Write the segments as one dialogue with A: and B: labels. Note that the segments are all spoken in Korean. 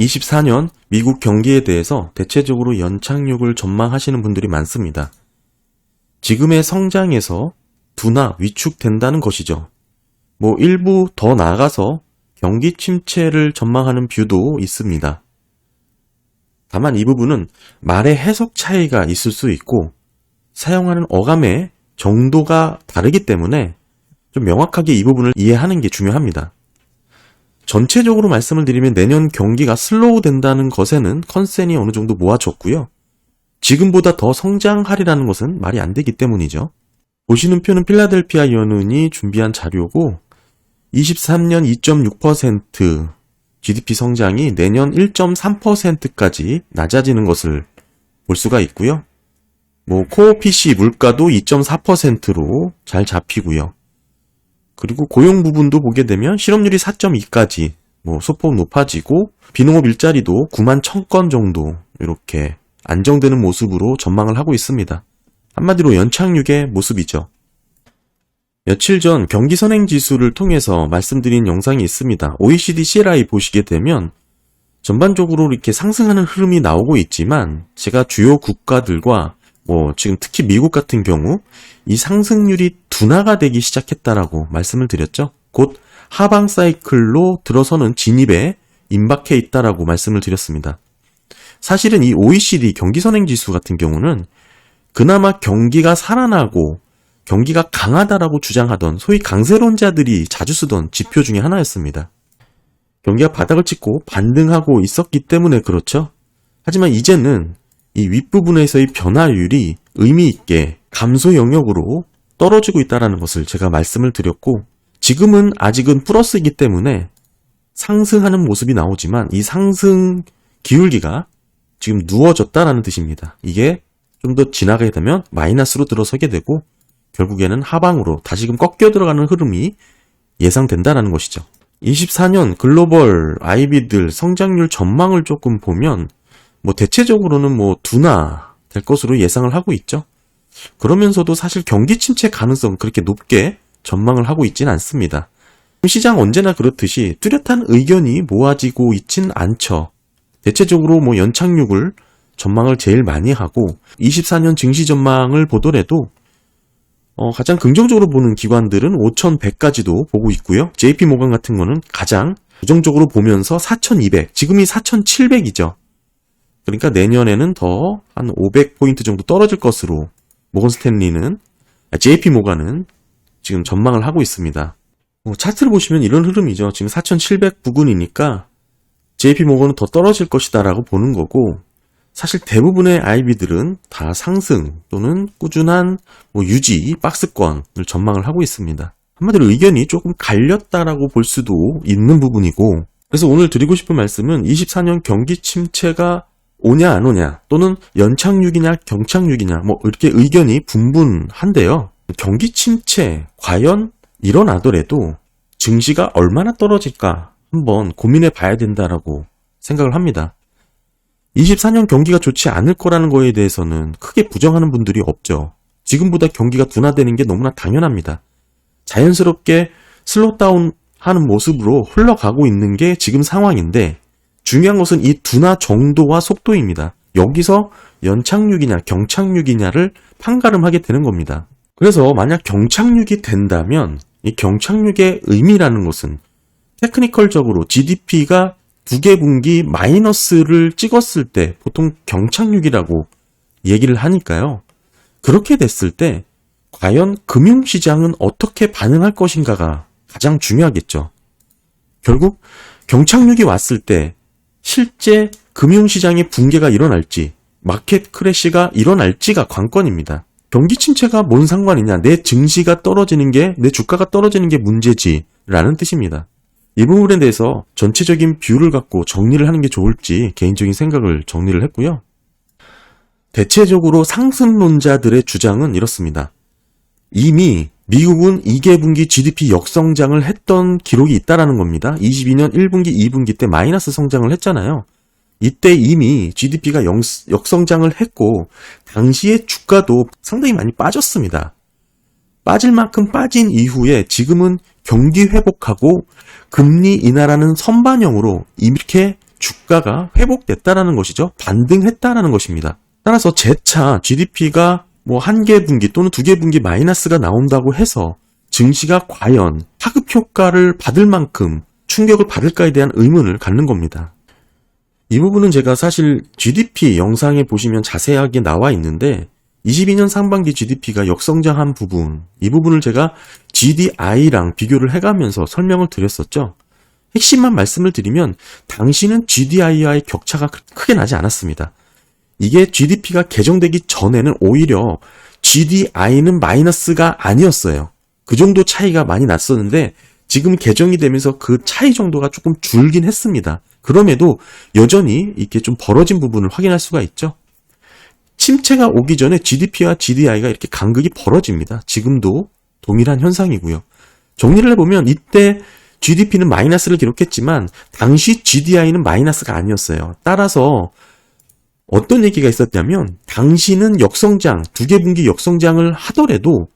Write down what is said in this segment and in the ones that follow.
A: 24년 미국 경기에 대해서 대체적으로 연착륙을 전망하시는 분들이 많습니다. 지금의 성장에서 둔화, 위축된다는 것이죠. 일부 더 나아가서 경기 침체를 전망하는 뷰도 있습니다. 다만 이 부분은 말의 해석 차이가 있을 수 있고 사용하는 어감의 정도가 다르기 때문에 좀 명확하게 이 부분을 이해하는 게 중요합니다. 전체적으로 말씀을 드리면 내년 경기가 슬로우 된다는 것에는 컨센이 어느 정도 모아졌고요. 지금보다 더 성장하리라는 것은 말이 안 되기 때문이죠. 보시는 표는 필라델피아 연은이 준비한 자료고 23년 2.6% GDP 성장이 내년 1.3%까지 낮아지는 것을 볼 수가 있고요. 코어 PC 물가도 2.4%로 잘 잡히고요. 그리고 고용 부분도 보게 되면 실업률이 4.2까지 소폭 높아지고 비농업 일자리도 9만 1000건 정도 이렇게 안정되는 모습으로 전망을 하고 있습니다. 한마디로 연착륙의 모습이죠. 며칠 전 경기 선행 지수를 통해서 말씀드린 영상이 있습니다. OECD CLI 보시게 되면 전반적으로 이렇게 상승하는 흐름이 나오고 있지만 제가 주요 국가들과 지금 특히 미국 같은 경우 이 상승률이 둔화가 되기 시작했다라고 말씀을 드렸죠. 곧 하방 사이클로 들어서는 진입에 임박해 있다라고 말씀을 드렸습니다. 사실은 이 OECD 경기 선행 지수 같은 경우는 그나마 경기가 살아나고 경기가 강하다라고 주장하던 소위 강세론자들이 자주 쓰던 지표 중에 하나였습니다. 경기가 바닥을 찍고 반등하고 있었기 때문에 그렇죠. 하지만 이제는 이 윗부분에서의 변화율이 의미 있게 감소 영역으로 떨어지고 있다는 것을 제가 말씀을 드렸고 지금은 아직은 플러스이기 때문에 상승하는 모습이 나오지만 이 상승 기울기가 지금 누워졌다라는 뜻입니다. 이게 좀 더 지나가게 되면 마이너스로 들어서게 되고 결국에는 하방으로 다시금 꺾여 들어가는 흐름이 예상된다는 것이죠. 24년 글로벌 IB들 성장률 전망을 조금 보면 대체적으로는 둔화 될 것으로 예상을 하고 있죠. 그러면서도 사실 경기 침체 가능성 그렇게 높게 전망을 하고 있지는 않습니다. 시장 언제나 그렇듯이 뚜렷한 의견이 모아지고 있진 않죠. 대체적으로 연착륙을 전망을 제일 많이 하고 24년 증시 전망을 보더라도 가장 긍정적으로 보는 기관들은 5100까지도 보고 있고요. JP모건 같은 거는 가장 부정적으로 보면서 4200, 지금이 4700이죠. 그러니까 내년에는 더 한 500포인트 정도 떨어질 것으로 JP모건은 지금 전망을 하고 있습니다. 차트를 보시면 이런 흐름이죠. 지금 4700 부근이니까 JP모건은 더 떨어질 것이다 라고 보는 거고 사실 대부분의 IB들은 다 상승 또는 꾸준한 유지, 박스권을 전망을 하고 있습니다. 한마디로 의견이 조금 갈렸다라고 볼 수도 있는 부분이고 그래서 오늘 드리고 싶은 말씀은 24년 경기 침체가 오냐 안 오냐 또는 연착륙이냐 경착륙이냐 이렇게 의견이 분분한데요. 경기 침체 과연 일어나더라도 증시가 얼마나 떨어질까 한번 고민해 봐야 된다라고 생각을 합니다. 24년 경기가 좋지 않을 거라는 거에 대해서는 크게 부정하는 분들이 없죠. 지금보다 경기가 둔화되는 게 너무나 당연합니다. 자연스럽게 슬로우다운 하는 모습으로 흘러가고 있는 게 지금 상황인데 중요한 것은 이 둔화 정도와 속도입니다. 여기서 연착륙이냐 경착륙이냐를 판가름하게 되는 겁니다. 그래서 만약 경착륙이 된다면 이 경착륙의 의미라는 것은 테크니컬적으로 GDP가 두 개 분기 마이너스를 찍었을 때 보통 경착륙이라고 얘기를 하니까요. 그렇게 됐을 때 과연 금융시장은 어떻게 반응할 것인가가 가장 중요하겠죠. 결국 경착륙이 왔을 때 실제 금융시장의 붕괴가 일어날지 마켓 크래시가 일어날지가 관건입니다. 경기 침체가 뭔 상관이냐, 내 증시가 떨어지는 게, 내 주가가 떨어지는 게 문제지 라는 뜻입니다. 이 부분에 대해서 전체적인 뷰를 갖고 정리를 하는 게 좋을지 개인적인 생각을 정리를 했고요. 대체적으로 상승론자들의 주장은 이렇습니다. 이미 미국은 2개분기 GDP 역성장을 했던 기록이 있다라는 겁니다. 22년 1분기, 2분기 때 마이너스 성장을 했잖아요. 이때 이미 GDP가 역성장을 했고 당시에 주가도 상당히 많이 빠졌습니다. 빠질 만큼 빠진 이후에 지금은 경기 회복하고 금리 인하라는 선반영으로 이렇게 주가가 회복됐다라는 것이죠. 반등했다라는 것입니다. 따라서 재차 GDP가 뭐 한 개 분기 또는 두 개 분기 마이너스가 나온다고 해서 증시가 과연 하급 효과를 받을 만큼 충격을 받을까에 대한 의문을 갖는 겁니다. 이 부분은 제가 사실 GDP 영상에 보시면 자세하게 나와 있는데 22년 상반기 GDP가 역성장한 부분, 이 부분을 제가 GDI랑 비교를 해가면서 설명을 드렸었죠. 핵심만 말씀을 드리면 당시는 GDI와의 격차가 크게 나지 않았습니다. 이게 GDP가 개정되기 전에는 오히려 GDI는 마이너스가 아니었어요. 그 정도 차이가 많이 났었는데 지금 개정이 되면서 그 차이 정도가 조금 줄긴 했습니다. 그럼에도 여전히 이렇게 좀 벌어진 부분을 확인할 수가 있죠. 침체가 오기 전에 GDP와 GDI가 이렇게 간극이 벌어집니다. 지금도 동일한 현상이고요. 정리를 해보면 이때 GDP는 마이너스를 기록했지만 당시 GDI는 마이너스가 아니었어요. 따라서 어떤 얘기가 있었냐면 당시는 역성장, 두 개 분기 역성장을 하더라도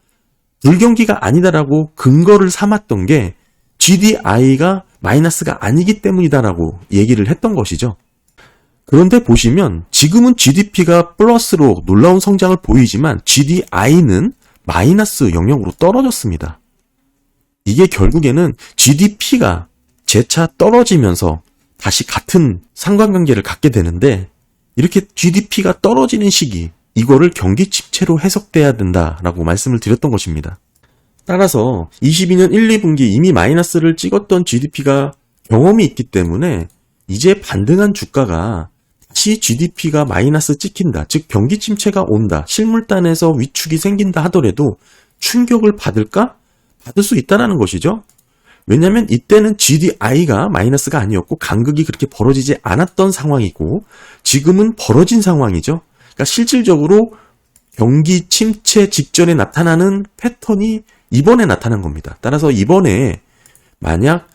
A: 불경기가 아니다라고 근거를 삼았던 게 GDI가 마이너스가 아니기 때문이다라고 얘기를 했던 것이죠. 그런데 보시면 지금은 GDP가 플러스로 놀라운 성장을 보이지만 GDI는 마이너스 영역으로 떨어졌습니다. 이게 결국에는 GDP가 재차 떨어지면서 다시 같은 상관관계를 갖게 되는데 이렇게 GDP가 떨어지는 시기, 이거를 경기 침체로 해석돼야 된다라고 말씀을 드렸던 것입니다. 따라서 22년 1, 2분기 이미 마이너스를 찍었던 GDP가 경험이 있기 때문에 이제 반등한 주가가 다시 GDP가 마이너스 찍힌다, 즉 경기 침체가 온다, 실물단에서 위축이 생긴다 하더라도 충격을 받을까? 받을 수 있다는 것이죠. 왜냐하면 이때는 GDI가 마이너스가 아니었고 간극이 그렇게 벌어지지 않았던 상황이고 지금은 벌어진 상황이죠. 그러니까 실질적으로 경기 침체 직전에 나타나는 패턴이 이번에 나타난 겁니다. 따라서 이번에 만약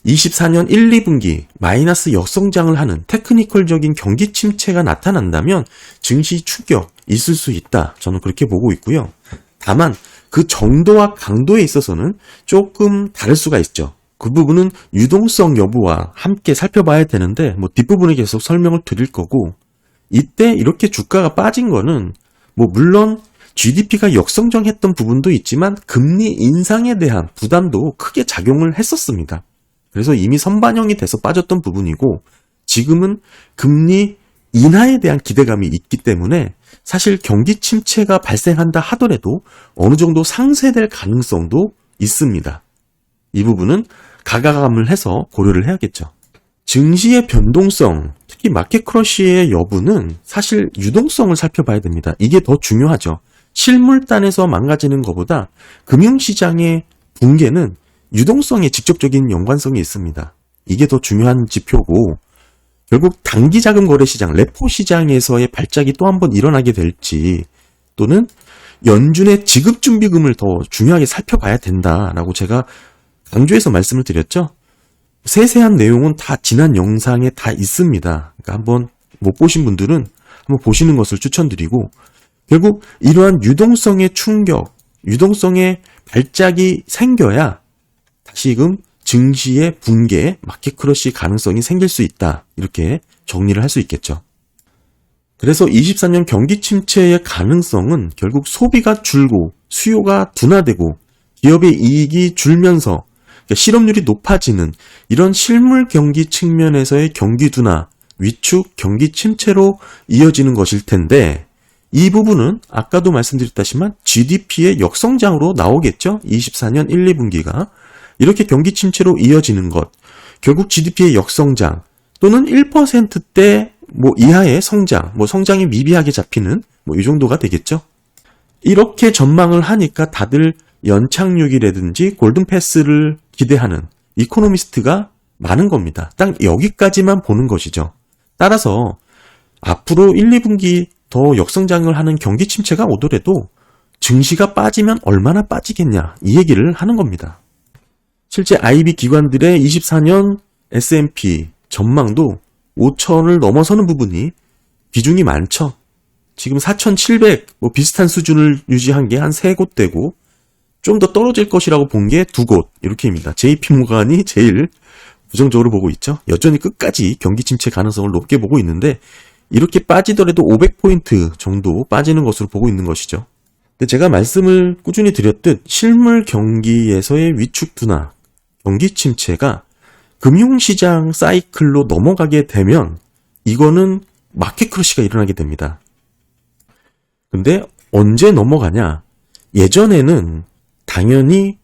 A: 24년 1, 2분기 마이너스 역성장을 하는 테크니컬적인 경기 침체가 나타난다면 증시 충격 있을 수 있다. 저는 그렇게 보고 있고요. 다만 그 정도와 강도에 있어서는 조금 다를 수가 있죠. 그 부분은 유동성 여부와 함께 살펴봐야 되는데 뭐 뒷부분에 계속 설명을 드릴 거고 이때 이렇게 주가가 빠진 거는 뭐 물론 GDP가 역성장했던 부분도 있지만 금리 인상에 대한 부담도 크게 작용을 했었습니다. 그래서 이미 선반영이 돼서 빠졌던 부분이고 지금은 금리 인하에 대한 기대감이 있기 때문에 사실 경기 침체가 발생한다 하더라도 어느 정도 상쇄될 가능성도 있습니다. 이 부분은 가가감을 해서 고려를 해야겠죠. 증시의 변동성, 특히 마켓 크러쉬의 여부는 사실 유동성을 살펴봐야 됩니다. 이게 더 중요하죠. 실물단에서 망가지는 것보다 금융시장의 붕괴는 유동성에 직접적인 연관성이 있습니다. 이게 더 중요한 지표고 결국 단기자금 거래시장, 레포 시장에서의 발작이 또 한 번 일어나게 될지 또는 연준의 지급준비금을 더 중요하게 살펴봐야 된다라고 제가 강조해서 말씀을 드렸죠. 세세한 내용은 다 지난 영상에 다 있습니다. 그러니까 한번 못 보신 분들은 한번 보시는 것을 추천드리고 결국 이러한 유동성의 충격, 유동성의 발작이 생겨야 다시금 증시의 붕괴, 마켓 크러쉬 가능성이 생길 수 있다. 이렇게 정리를 할 수 있겠죠. 그래서 24년 경기 침체의 가능성은 결국 소비가 줄고 수요가 둔화되고 기업의 이익이 줄면서 실업률이 높아지는 이런 실물 경기 측면에서의 경기 둔화, 위축, 경기 침체로 이어지는 것일 텐데 이 부분은 아까도 말씀드렸다시만 GDP의 역성장으로 나오겠죠. 24년 1, 2분기가. 이렇게 경기 침체로 이어지는 것, 결국 GDP의 역성장 또는 1%대 뭐 이하의 성장, 뭐 성장이 미비하게 잡히는 뭐 이 정도가 되겠죠. 이렇게 전망을 하니까 다들 연착륙이라든지 골든패스를 기대하는 이코노미스트가 많은 겁니다. 딱 여기까지만 보는 것이죠. 따라서 앞으로 1, 2분기 더 역성장을 하는 경기 침체가 오더라도 증시가 빠지면 얼마나 빠지겠냐 이 얘기를 하는 겁니다. 실제 IB 기관들의 24년 S&P 전망도 5천을 넘어서는 부분이 비중이 많죠. 지금 4,700 뭐 비슷한 수준을 유지한 게 한 3곳 되고 좀 더 떨어질 것이라고 본 게 2곳 이렇게입니다. JP모간이 제일 부정적으로 보고 있죠. 여전히 끝까지 경기 침체 가능성을 높게 보고 있는데 이렇게 빠지더라도 500포인트 정도 빠지는 것으로 보고 있는 것이죠. 근데 제가 말씀을 꾸준히 드렸듯 실물 경기에서의 위축 둔화, 경기 침체가 금융시장 사이클로 넘어가게 되면 이거는 마켓 크러쉬가 일어나게 됩니다. 근데 언제 넘어가냐? 예전에는 당연히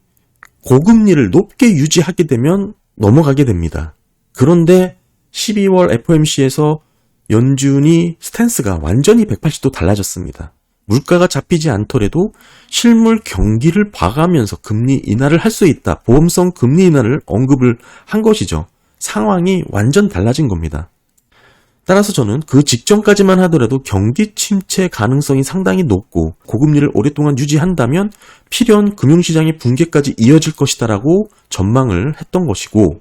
A: 고금리를 높게 유지하게 되면 넘어가게 됩니다. 그런데 12월 FOMC에서 연준이 스탠스가 완전히 180도 달라졌습니다. 물가가 잡히지 않더라도 실물 경기를 봐가면서 금리 인하를 할 수 있다. 보험성 금리 인하를 언급을 한 것이죠. 상황이 완전 달라진 겁니다. 따라서 저는 그 직전까지만 하더라도 경기 침체 가능성이 상당히 높고 고금리를 오랫동안 유지한다면 필연 금융시장의 붕괴까지 이어질 것이다라고 전망을 했던 것이고,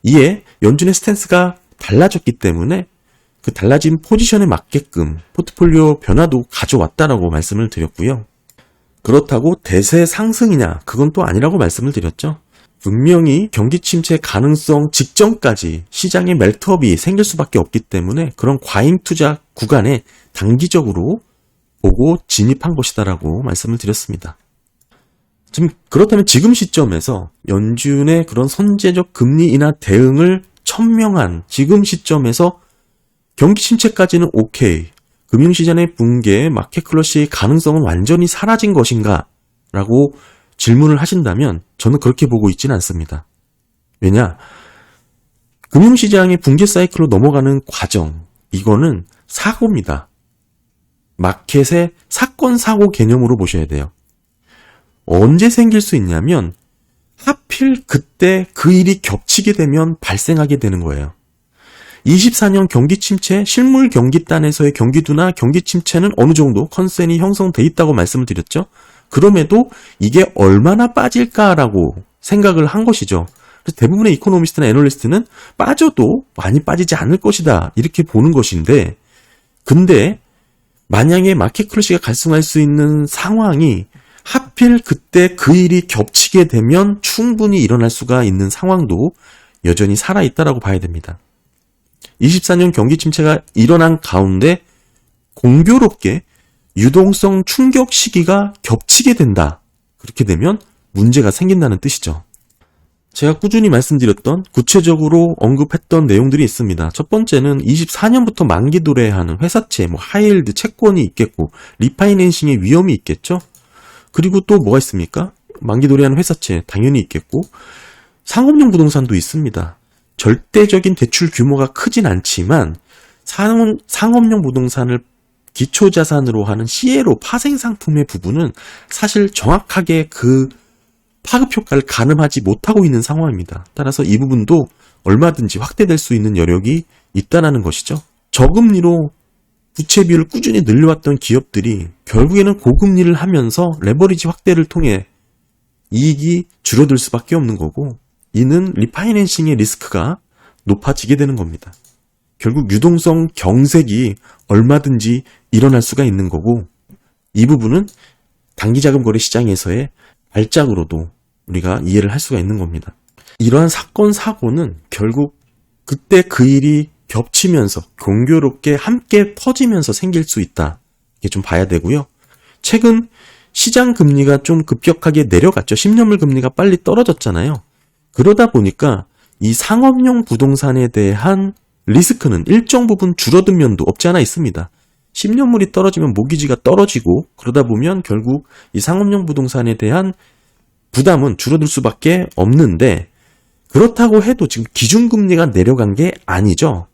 A: 이에 연준의 스탠스가 달라졌기 때문에 그 달라진 포지션에 맞게끔 포트폴리오 변화도 가져왔다라고 말씀을 드렸고요. 그렇다고 대세 상승이냐? 그건 또 아니라고 말씀을 드렸죠. 분명히 경기 침체 가능성 직전까지 시장의 멜트업이 생길 수밖에 없기 때문에 그런 과잉 투자 구간에 단기적으로 보고 진입한 것이다라고 말씀을 드렸습니다. 그렇다면 지금 시점에서 연준의 그런 선제적 금리 인하 대응을 천명한 지금 시점에서 경기 침체까지는 오케이, 금융시장의 붕괴, 마켓 클러시의 가능성은 완전히 사라진 것인가? 라고 질문을 하신다면 저는 그렇게 보고 있지는 않습니다. 왜냐? 금융시장의 붕괴 사이클로 넘어가는 과정, 이거는 사고입니다. 마켓의 사건, 사고 개념으로 보셔야 돼요. 언제 생길 수 있냐면 하필 그때 그 일이 겹치게 되면 발생하게 되는 거예요. 24년 경기 침체, 실물 경기단에서의 경기 둔화, 경기 침체는 어느 정도 컨센이 형성돼 있다고 말씀을 드렸죠. 그럼에도 이게 얼마나 빠질까라고 생각을 한 것이죠. 그래서 대부분의 이코노미스트나 애널리스트는 빠져도 많이 빠지지 않을 것이다 이렇게 보는 것인데, 근데 만약에 마켓 크러쉬가 발생할 수 있는 상황이 하필 그때 그 일이 겹치게 되면 충분히 일어날 수가 있는 상황도 여전히 살아있다라고 봐야 됩니다. 24년 경기 침체가 일어난 가운데 공교롭게 유동성 충격 시기가 겹치게 된다. 그렇게 되면 문제가 생긴다는 뜻이죠. 제가 꾸준히 말씀드렸던 구체적으로 언급했던 내용들이 있습니다. 첫 번째는 24년부터 만기 도래하는 회사채, 하이힐드 채권이 있겠고 리파이낸싱의 위험이 있겠죠. 그리고 또 뭐가 있습니까? 만기 도래하는 회사채 당연히 있겠고 상업용 부동산도 있습니다. 절대적인 대출 규모가 크진 않지만 상업용 부동산을 기초자산으로 하는 CLO 파생상품의 부분은 사실 정확하게 그 파급 효과를 가늠하지 못하고 있는 상황입니다. 따라서 이 부분도 얼마든지 확대될 수 있는 여력이 있다는 것이죠. 저금리로 부채 비율을 꾸준히 늘려왔던 기업들이 결국에는 고금리를 하면서 레버리지 확대를 통해 이익이 줄어들 수밖에 없는 거고, 이는 리파이낸싱의 리스크가 높아지게 되는 겁니다. 결국 유동성 경색이 얼마든지 일어날 수가 있는 거고, 이 부분은 단기자금거래 시장에서의 발작으로도 우리가 이해를 할 수가 있는 겁니다. 이러한 사건, 사고는 결국 그때 그 일이 겹치면서 공교롭게 함께 퍼지면서 생길 수 있다. 이게 좀 봐야 되고요. 최근 시장 금리가 좀 급격하게 내려갔죠. 10년물 금리가 빨리 떨어졌잖아요. 그러다 보니까 이 상업용 부동산에 대한 리스크는 일정 부분 줄어든 면도 없지 않아 있습니다. 10년물이 떨어지면 모기지가 떨어지고 그러다 보면 결국 이 상업용 부동산에 대한 부담은 줄어들 수밖에 없는데, 그렇다고 해도 지금 기준금리가 내려간 게 아니죠.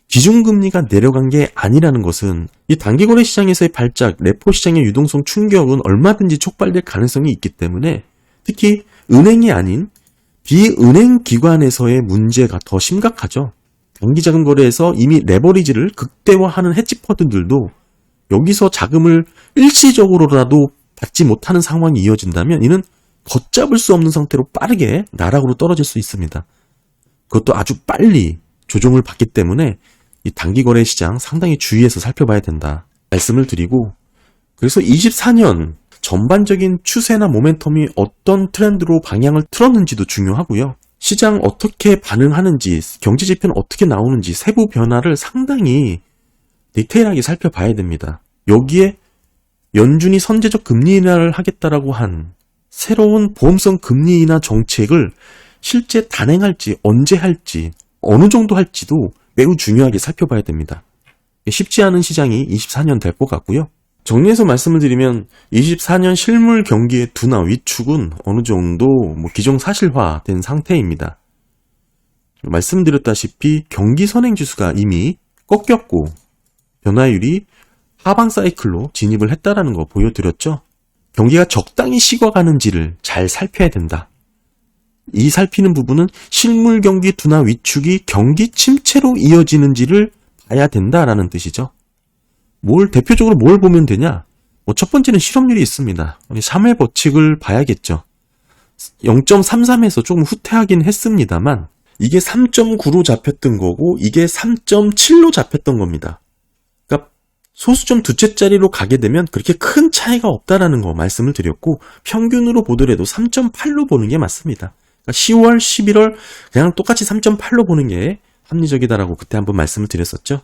A: 기준금리가 내려간 게 아니라는 것은 이 단기거래 시장에서의 발작, 레포 시장의 유동성 충격은 얼마든지 촉발될 가능성이 있기 때문에 특히 은행이 아닌 비은행 기관에서의 문제가 더 심각하죠. 단기자금 거래에서 이미 레버리지를 극대화하는 헤지펀드들도 여기서 자금을 일시적으로라도 받지 못하는 상황이 이어진다면 이는 걷잡을 수 없는 상태로 빠르게 나락으로 떨어질 수 있습니다. 그것도 아주 빨리 조정을 받기 때문에 이 단기거래 시장 상당히 주의해서 살펴봐야 된다 말씀을 드리고, 그래서 24년 전반적인 추세나 모멘텀이 어떤 트렌드로 방향을 틀었는지도 중요하고요. 시장 어떻게 반응하는지, 경제 지표는 어떻게 나오는지 세부 변화를 상당히 디테일하게 살펴봐야 됩니다. 여기에 연준이 선제적 금리 인하를 하겠다라고 한 새로운 보험성 금리 인하 정책을 실제 단행할지, 언제 할지, 어느 정도 할지도 매우 중요하게 살펴봐야 됩니다. 쉽지 않은 시장이 24년 될 것 같고요. 정리해서 말씀을 드리면 24년 실물 경기의 둔화 위축은 어느 정도 기정사실화된 상태입니다. 말씀드렸다시피 경기 선행지수가 이미 꺾였고 변화율이 하방 사이클로 진입을 했다라는 거 보여드렸죠. 경기가 적당히 식어가는지를 잘 살펴야 된다. 이 살피는 부분은 실물 경기 둔화 위축이 경기 침체로 이어지는지를 봐야 된다라는 뜻이죠. 대표적으로 뭘 보면 되냐? 첫 번째는 실업률이 있습니다. 샤멜 법칙을 봐야겠죠. 0.33에서 조금 후퇴하긴 했습니다만 이게 3.9로 잡혔던 거고 이게 3.7로 잡혔던 겁니다. 그러니까 소수점 두채짜리로 가게 되면 그렇게 큰 차이가 없다라는 거 말씀을 드렸고 평균으로 보더라도 3.8로 보는 게 맞습니다. 그러니까 10월, 11월 그냥 똑같이 3.8로 보는 게 합리적이다라고 그때 한번 말씀을 드렸었죠.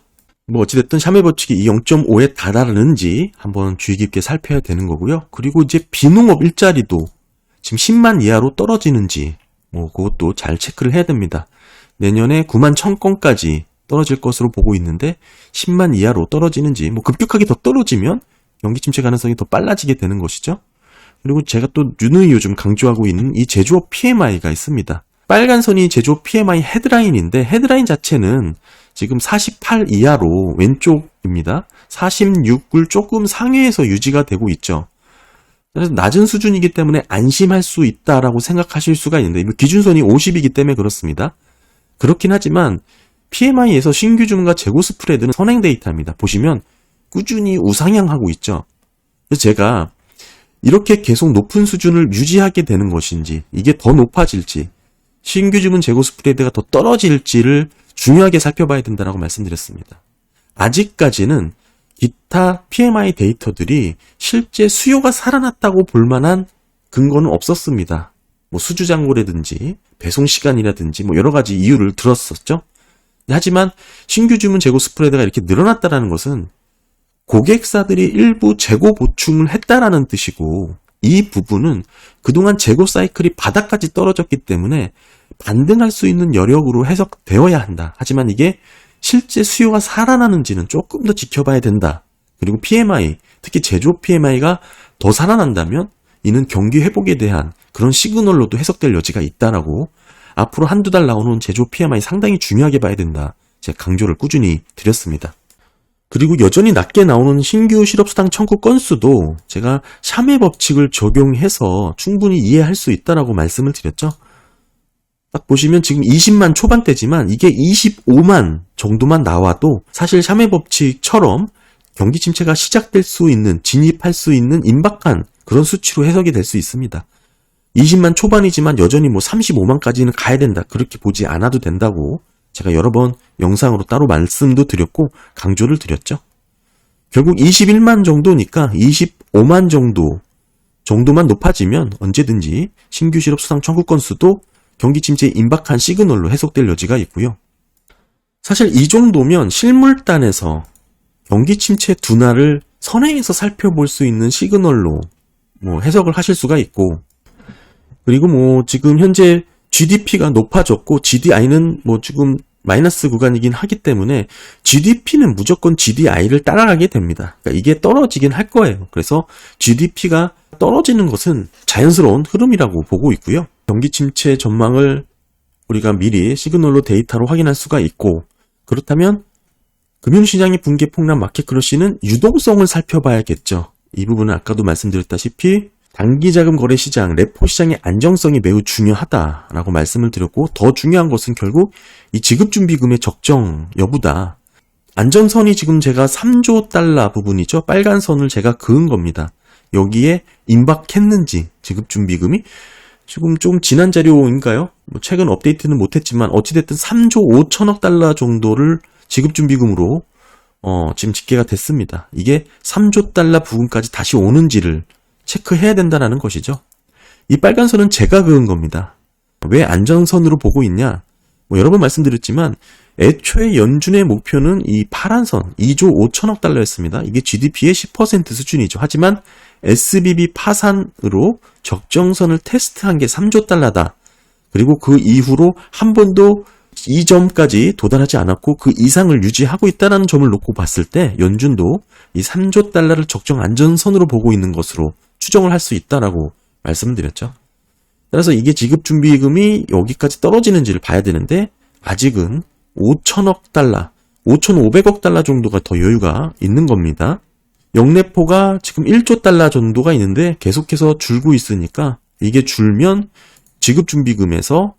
A: 어찌됐든 샤멜 법칙이 이 0.5에 달하는지 한번 주의 깊게 살펴야 되는 거고요. 그리고 이제 비농업 일자리도 지금 10만 이하로 떨어지는지 그것도 잘 체크를 해야 됩니다. 내년에 9만 1000건까지 떨어질 것으로 보고 있는데 10만 이하로 떨어지는지 급격하게 더 떨어지면 경기 침체 가능성이 더 빨라지게 되는 것이죠. 그리고 제가 또 누누이 요즘 강조하고 있는 이 제조업 PMI가 있습니다. 빨간 선이 제조업 PMI 헤드라인인데 헤드라인 자체는 지금 48 이하로 왼쪽입니다. 46을 조금 상회에서 유지가 되고 있죠. 그래서 낮은 수준이기 때문에 안심할 수 있다라고 생각하실 수가 있는데 기준선이 50이기 때문에 그렇습니다. 그렇긴 하지만 PMI에서 신규 주문과 재고 스프레드는 선행 데이터입니다. 보시면 꾸준히 우상향하고 있죠. 그래서 제가 이렇게 계속 높은 수준을 유지하게 되는 것인지 이게 더 높아질지 신규 주문 재고 스프레드가 더 떨어질지를 중요하게 살펴봐야 된다고 말씀드렸습니다. 아직까지는 기타 PMI 데이터들이 실제 수요가 살아났다고 볼 만한 근거는 없었습니다. 수주잔고라든지 배송 시간이라든지 여러 가지 이유를 들었었죠. 하지만 신규 주문 재고 스프레드가 이렇게 늘어났다는 것은 고객사들이 일부 재고 보충을 했다라는 뜻이고 이 부분은 그동안 재고 사이클이 바닥까지 떨어졌기 때문에 반등할 수 있는 여력으로 해석되어야 한다. 하지만 이게 실제 수요가 살아나는지는 조금 더 지켜봐야 된다. 그리고 PMI, 특히 제조업 PMI가 더 살아난다면 이는 경기 회복에 대한 그런 시그널로도 해석될 여지가 있다라고 앞으로 한두 달 나오는 제조업 PMI 상당히 중요하게 봐야 된다. 제가 강조를 꾸준히 드렸습니다. 그리고 여전히 낮게 나오는 신규 실업수당 청구 건수도 제가 샤멜 법칙을 적용해서 충분히 이해할 수 있다라고 말씀을 드렸죠. 딱 보시면 지금 20만 초반대지만 이게 25만 정도만 나와도 사실 샤멜 법칙처럼 경기 침체가 시작될 수 있는, 진입할 수 있는 임박한 그런 수치로 해석이 될 수 있습니다. 20만 초반이지만 여전히 35만까지는 가야 된다. 그렇게 보지 않아도 된다고 제가 여러 번 영상으로 따로 말씀도 드렸고 강조를 드렸죠. 결국 21만 정도니까 25만 정도만 높아지면 언제든지 신규 실업 수당 청구 건수도 경기 침체에 임박한 시그널로 해석될 여지가 있고요. 사실 이 정도면 실물단에서 경기 침체 둔화를 선행해서 살펴볼 수 있는 시그널로 해석을 하실 수가 있고, 그리고 지금 현재 GDP가 높아졌고 GDI는 지금 마이너스 구간이긴 하기 때문에 GDP는 무조건 GDI를 따라가게 됩니다. 그러니까 이게 떨어지긴 할 거예요. 그래서 GDP가 떨어지는 것은 자연스러운 흐름이라고 보고 있고요. 경기 침체 전망을 우리가 미리 시그널로 데이터로 확인할 수가 있고, 그렇다면 금융시장의 붕괴 폭락 마켓 크러쉬는 유동성을 살펴봐야겠죠. 이 부분은 아까도 말씀드렸다시피 단기자금 거래 시장, 레포 시장의 안정성이 매우 중요하다라고 말씀을 드렸고, 더 중요한 것은 결국 이 지급준비금의 적정 여부다. 안전선이 지금 제가 3조 달러 부분이죠. 빨간 선을 제가 그은 겁니다. 여기에 임박했는지 지급준비금이 지금 좀 지난 자료인가요? 최근 업데이트는 못했지만 어찌됐든 3조 5천억 달러 정도를 지급준비금으로 지금 집계가 됐습니다. 이게 3조 달러 부근까지 다시 오는지를 체크해야 된다는 것이죠. 이 빨간 선은 제가 그은 겁니다. 왜 안전선으로 보고 있냐? 여러 번 말씀드렸지만 애초에 연준의 목표는 이 파란 선 2조 5천억 달러였습니다. 이게 GDP의 10% 수준이죠. 하지만 SBB 파산으로 적정선을 테스트한 게 3조 달러다. 그리고 그 이후로 한 번도 이 점까지 도달하지 않았고 그 이상을 유지하고 있다는 점을 놓고 봤을 때 연준도 이 3조 달러를 적정 안전선으로 보고 있는 것으로 추정을 할 수 있다라고 말씀드렸죠. 따라서 이게 지급준비금이 여기까지 떨어지는지를 봐야 되는데 아직은 5천억 달러, 5,500억 달러 정도가 더 여유가 있는 겁니다. 역내포가 지금 1조 달러 정도가 있는데 계속해서 줄고 있으니까 이게 줄면 지급준비금에서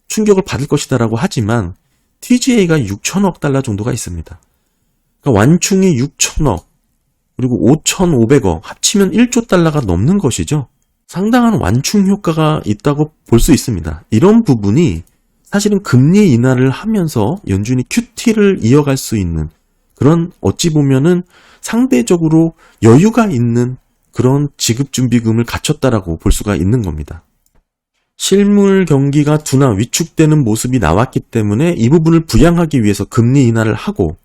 A: 충격을 받을 것이다라고 하지만 TGA가 6천억 달러 정도가 있습니다. 그러니까 완충이 6천억 그리고 5,500억 합치면 1조 달러가 넘는 것이죠. 상당한 완충 효과가 있다고 볼 수 있습니다. 이런 부분이 사실은 금리 인하를 하면서 연준이 QT를 이어갈 수 있는 그런 어찌 보면은 상대적으로 여유가 있는 그런 지급준비금을 갖췄다라고 볼 수가 있는 겁니다. 실물 경기가 둔화 위축되는 모습이 나왔기 때문에 이 부분을 부양하기 위해서 금리 인하를 하고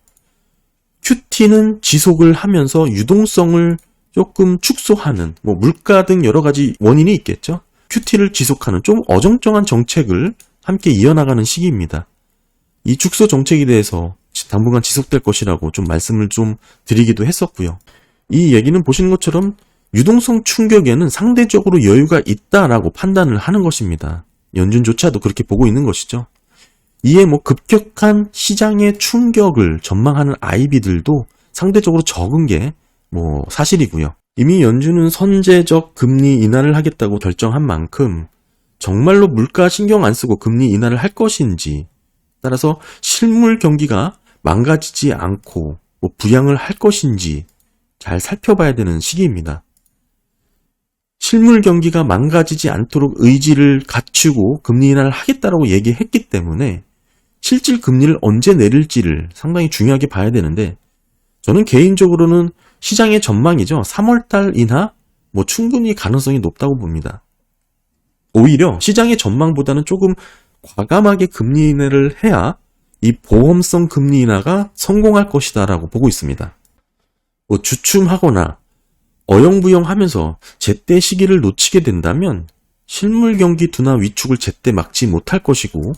A: QT는 지속을 하면서 유동성을 조금 축소하는 물가 등 여러 가지 원인이 있겠죠. QT를 지속하는 좀 어정쩡한 정책을 함께 이어나가는 시기입니다. 이 축소 정책에 대해서 당분간 지속될 것이라고 좀 말씀을 좀 드리기도 했었고요. 이 얘기는 보시는 것처럼 유동성 충격에는 상대적으로 여유가 있다라고 판단을 하는 것입니다. 연준조차도 그렇게 보고 있는 것이죠. 이에 급격한 시장의 충격을 전망하는 IB들도 상대적으로 적은 게 사실이고요. 이미 연준은 선제적 금리 인하를 하겠다고 결정한 만큼 정말로 물가 신경 안 쓰고 금리 인하를 할 것인지 따라서 실물 경기가 망가지지 않고 부양을 할 것인지 잘 살펴봐야 되는 시기입니다. 실물 경기가 망가지지 않도록 의지를 갖추고 금리 인하를 하겠다라고 얘기했기 때문에 실질 금리를 언제 내릴지를 상당히 중요하게 봐야 되는데 저는 개인적으로는 시장의 전망이죠. 3월달 인하 충분히 가능성이 높다고 봅니다. 오히려 시장의 전망보다는 조금 과감하게 금리 인하를 해야 이 보험성 금리 인하가 성공할 것이다라고 보고 있습니다. 주춤하거나 어영부영하면서 제때 시기를 놓치게 된다면 실물 경기 둔화 위축을 제때 막지 못할 것이고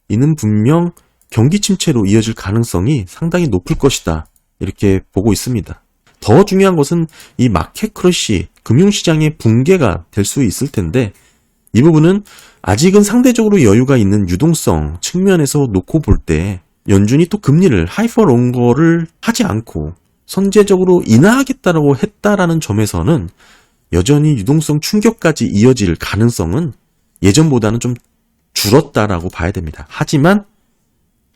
A: 이는 분명 경기 침체로 이어질 가능성이 상당히 높을 것이다 이렇게 보고 있습니다. 더 중요한 것은 이 마켓 크러쉬, 금융시장의 붕괴가 될 수 있을 텐데 이 부분은 아직은 상대적으로 여유가 있는 유동성 측면에서 놓고 볼 때 연준이 또 금리를 하이퍼 롱거를 하지 않고 선제적으로 인하하겠다라고 했다라는 점에서는 여전히 유동성 충격까지 이어질 가능성은 예전보다는 좀 줄었다라고 봐야 됩니다. 하지만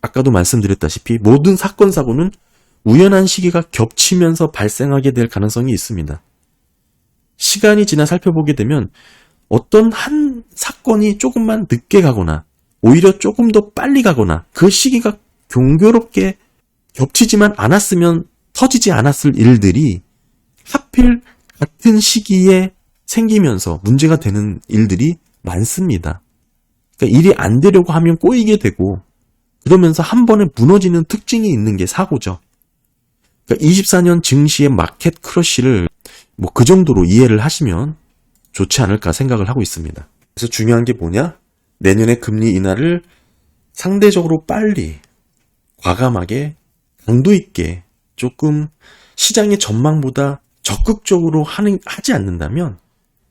A: 아까도 말씀드렸다시피 모든 사건 사고는 우연한 시기가 겹치면서 발생하게 될 가능성이 있습니다. 시간이 지나 살펴보게 되면 어떤 한 사건이 조금만 늦게 가거나 오히려 조금 더 빨리 가거나 그 시기가 경교롭게 겹치지만 않았으면 터지지 않았을 일들이 하필 같은 시기에 생기면서 문제가 되는 일들이 많습니다. 그러니까 일이 안 되려고 하면 꼬이게 되고 그러면서 한 번에 무너지는 특징이 있는 게 사고죠. 그러니까 24년 증시의 마켓 크러쉬를 그 정도로 이해를 하시면 좋지 않을까 생각을 하고 있습니다. 그래서 중요한 게 뭐냐? 내년에 금리 인하를 상대적으로 빨리, 과감하게, 강도 있게 조금 시장의 전망보다 적극적으로 하지 않는다면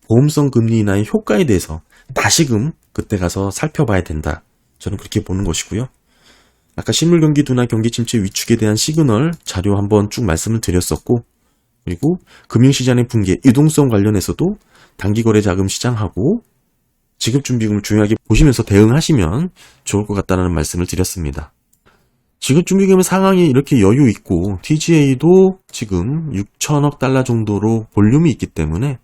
A: 보험성 금리 인하의 효과에 대해서 다시금 그때 가서 살펴봐야 된다. 저는 그렇게 보는 것이고요. 아까 실물 경기 둔화 경기 침체 위축에 대한 시그널 자료 한번 쭉 말씀을 드렸었고 그리고 금융시장의 붕괴, 유동성 관련해서도 단기거래 자금 시장하고 지급준비금을 중요하게 보시면서 대응하시면 좋을 것 같다는 말씀을 드렸습니다. 지급준비금의 상황이 이렇게 여유 있고 TGA도 지금 6천억 달러 정도로 볼륨이 있기 때문에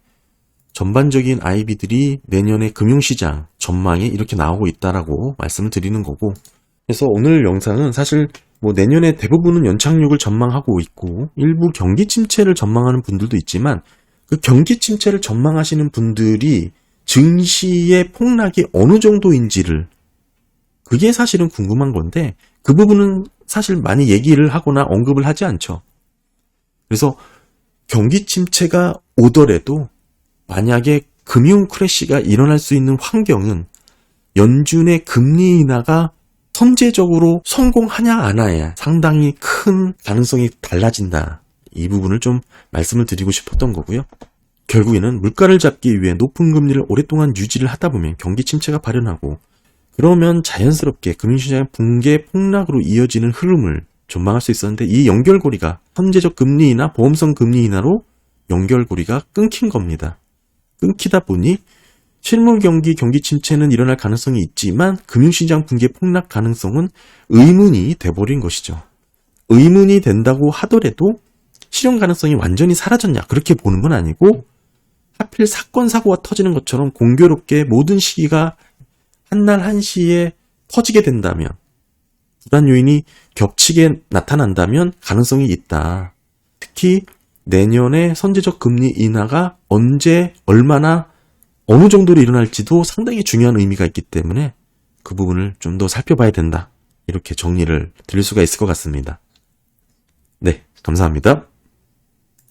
A: 전반적인 IB들이 내년에 금융시장 전망에 이렇게 나오고 있다라고 말씀을 드리는 거고 그래서 오늘 영상은 사실 내년에 대부분은 연착륙을 전망하고 있고 일부 경기 침체를 전망하는 분들도 있지만 그 경기 침체를 전망하시는 분들이 증시의 폭락이 어느 정도인지를 그게 사실은 궁금한 건데 그 부분은 사실 많이 얘기를 하거나 언급을 하지 않죠. 그래서 경기 침체가 오더라도 만약에 금융 크래시가 일어날 수 있는 환경은 연준의 금리 인하가 선제적으로 성공하냐 안 하냐 상당히 큰 가능성이 달라진다. 이 부분을 좀 말씀을 드리고 싶었던 거고요. 결국에는 물가를 잡기 위해 높은 금리를 오랫동안 유지를 하다 보면 경기 침체가 발현하고 그러면 자연스럽게 금융시장의 붕괴 폭락으로 이어지는 흐름을 전망할 수 있었는데 이 연결고리가 선제적 금리 인하, 보험성 금리 인하로 연결고리가 끊긴 겁니다. 끊기다 보니 실물 경기 침체는 일어날 가능성이 있지만 금융시장 붕괴 폭락 가능성은 의문이 돼버린 것이죠. 의문이 된다고 하더라도 실현 가능성이 완전히 사라졌냐 그렇게 보는 건 아니고 하필 사건 사고가 터지는 것처럼 공교롭게 모든 시기가 한날 한시에 터지게 된다면 불안 요인이 겹치게 나타난다면 가능성이 있다. 특히 내년에 선제적 금리 인하가 언제 얼마나 어느 정도로 일어날지도 상당히 중요한 의미가 있기 때문에 그 부분을 좀 더 살펴봐야 된다. 이렇게 정리를 드릴 수가 있을 것 같습니다. 네, 감사합니다.